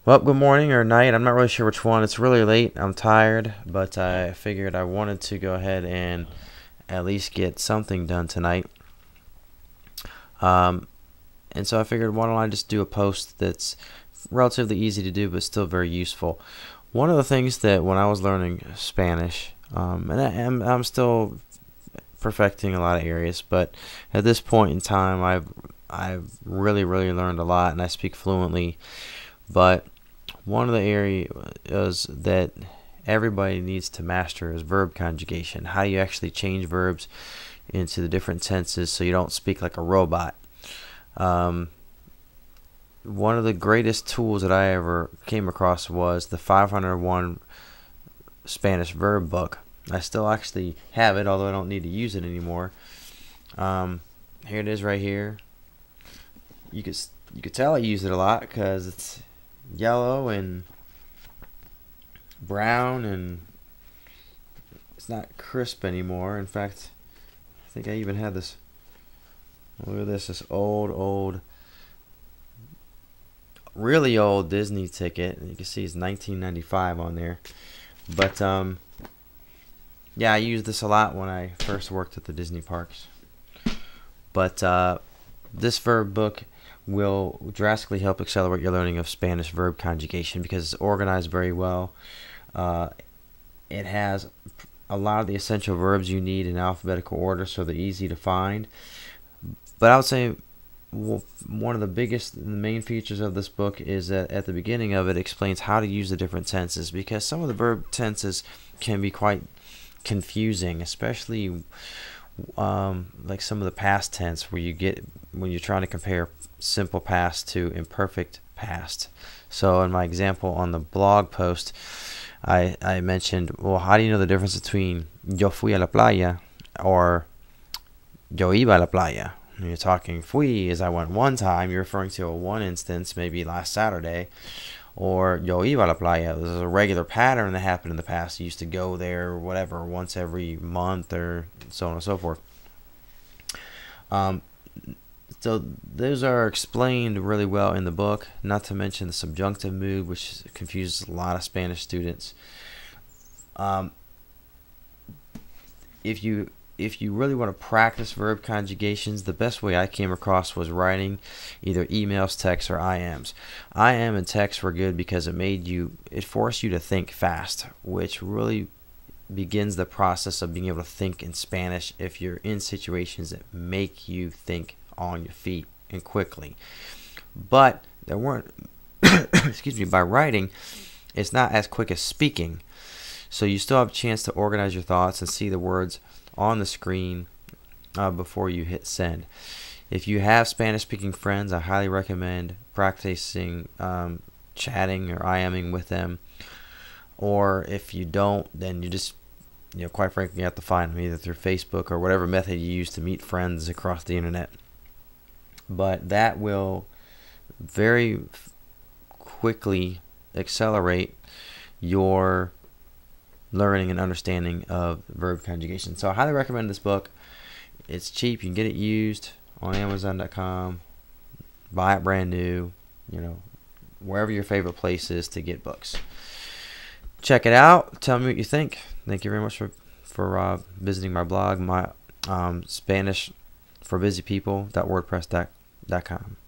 Well, good morning or night. I'm not really sure which one. It's really late. I'm tired, but I figured I wanted to go ahead and at least get something done tonight. Um, and so I figured, why don't I just do a post that's relatively easy to do, but still very useful. One of the things that when I was learning Spanish, I'm still perfecting a lot of areas, but at this point in time, I've really learned a lot, and I speak fluently. But one of the areas that everybody needs to master is verb conjugation. How you actually change verbs into the different tenses so you don't speak like a robot. Um, One of the greatest tools that I ever came across was the 501 Spanish verb book. I still actually have it, although I don't need to use it anymore. Um, Here it is right here. You could tell I use it a lot because it's yellow and brown, and it's not crisp anymore. In fact, I think I even had this. Look at this old, really old Disney ticket. You can see it's 1995 on there. But yeah, I used this a lot when I first worked at the Disney parks. But this verb book will drastically help accelerate your learning of Spanish verb conjugation because it's organized very well. Uh, it has a lot of the essential verbs you need in alphabetical order, so they're easy to find. But I would say one of the biggest, the main features of this book is that at the beginning of it explains how to use the different tenses, because some of the verb tenses can be quite confusing, especially like some of the past tense where you get when you're trying to compare simple past to imperfect past. So in my example on the blog post, I mentioned, well, how do you know the difference between yo fui a la playa or yo iba a la playa? When you're talking fui as I went one time, you're referring to a one instance, maybe last Saturday. Or yo iba a la playa, this is a regular pattern that happened in the past. You used to go there, whatever, once every month or so on and so forth. So those are explained really well in the book, not to mention the subjunctive mood, which confuses a lot of Spanish students. Um, if you really want to practice verb conjugations, the best way I came across was writing either emails, texts, or IMs. IM and text were good because it forced you to think fast, which really begins the process of being able to think in Spanish if you're in situations that make you think on your feet and quickly. But there weren't excuse me, by writing, it's not as quick as speaking. So you still have a chance to organize your thoughts and see the words on the screen before you hit send. If you have Spanish-speaking friends, I highly recommend practicing chatting or IMing with them. Or if you don't, then you just, quite frankly, you have to find them either through Facebook or whatever method you use to meet friends across the internet. But that will very quickly accelerate your learning and understanding of verb conjugation. So I highly recommend this book. It's cheap. You can get it used on Amazon.com. Buy it brand new. Wherever your favorite place is to get books. Check it out. Tell me what you think. Thank you very much for visiting my blog, my Spanish for busy people.wordpress.com.